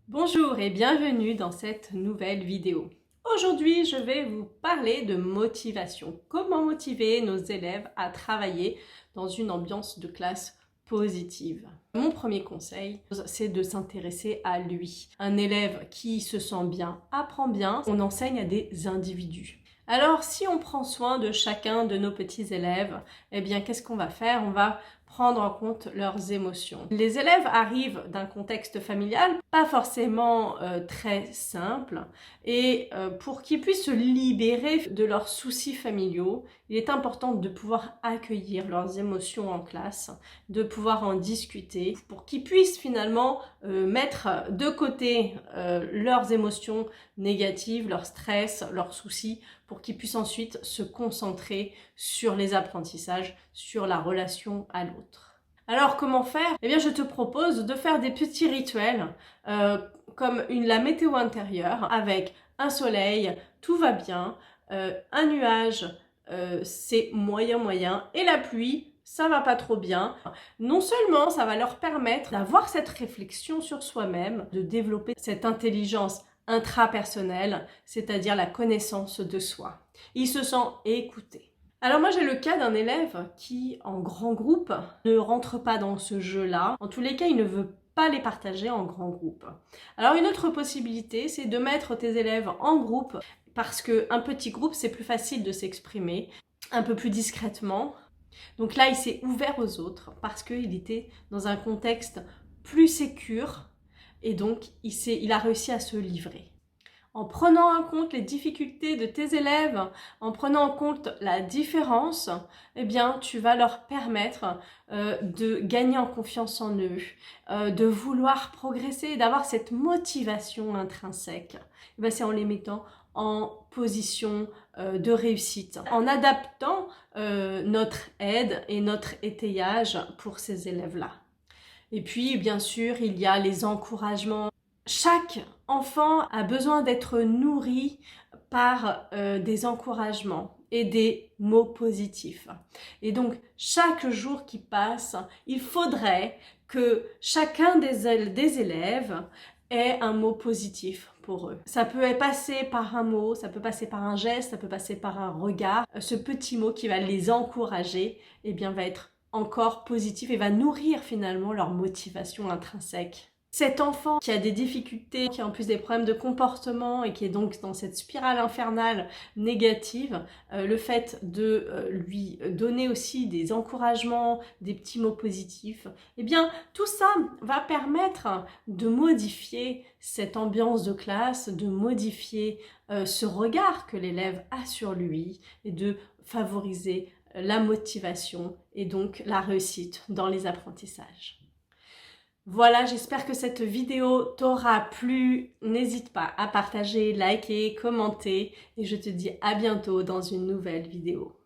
Bonjour et bienvenue dans cette nouvelle vidéo. Aujourd'hui, je vais vous parler de motivation. Comment motiver nos élèves à travailler dans une ambiance de classe positive. Mon premier conseil, c'est de s'intéresser à lui. Un élève qui se sent bien apprend bien. On enseigne à des individus. Alors, si on prend soin de chacun de nos petits élèves, eh bien, qu'est-ce qu'on va faire? On va prendre en compte leurs émotions. Les élèves arrivent d'un contexte familial pas forcément très simple et pour qu'ils puissent se libérer de leurs soucis familiaux, il est important de pouvoir accueillir leurs émotions en classe, de pouvoir en discuter pour qu'ils puissent finalement mettre de côté leurs émotions négatives, leur stress, leurs soucis, pour qu'ils puissent ensuite se concentrer sur les apprentissages, sur la relation à l'autre. Alors comment faire? Eh bien je te propose de faire des petits rituels comme la météo intérieure avec un soleil, tout va bien, un nuage, c'est moyen et la pluie, ça va pas trop bien. Non seulement ça va leur permettre d'avoir cette réflexion sur soi-même, de développer cette intelligence intrapersonnelle, c'est-à-dire la connaissance de soi. Il se sent écouté. Alors moi j'ai le cas d'un élève qui, en grand groupe, ne rentre pas dans ce jeu-là. En tous les cas, il ne veut pas les partager en grand groupe. Alors une autre possibilité, c'est de mettre tes élèves en groupe parce qu'un petit groupe, c'est plus facile de s'exprimer un peu plus discrètement. Donc là, il s'est ouvert aux autres parce qu'il était dans un contexte plus sécure et donc il a réussi à se livrer. En prenant en compte les difficultés de tes élèves, en prenant en compte la différence, eh bien, tu vas leur permettre de gagner en confiance en eux, de vouloir progresser, d'avoir cette motivation intrinsèque. Eh bien, c'est en les mettant en position de réussite, en adaptant notre aide et notre étayage pour ces élèves-là. Et puis, bien sûr, il y a les encouragements. Chaque enfant a besoin d'être nourri par des encouragements et des mots positifs. Et donc, chaque jour qui passe, il faudrait que chacun des élèves ait un mot positif pour eux. Ça peut passer par un mot, ça peut passer par un geste, ça peut passer par un regard. Ce petit mot qui va les encourager, eh bien, va être encore positif et va nourrir finalement leur motivation intrinsèque. Cet enfant qui a des difficultés, qui a en plus des problèmes de comportement et qui est donc dans cette spirale infernale négative, le fait de lui donner aussi des encouragements, des petits mots positifs, eh bien tout ça va permettre de modifier cette ambiance de classe, de modifier ce regard que l'élève a sur lui et de favoriser la motivation et donc la réussite dans les apprentissages. Voilà, j'espère que cette vidéo t'aura plu. N'hésite pas à partager, liker, commenter et je te dis à bientôt dans une nouvelle vidéo.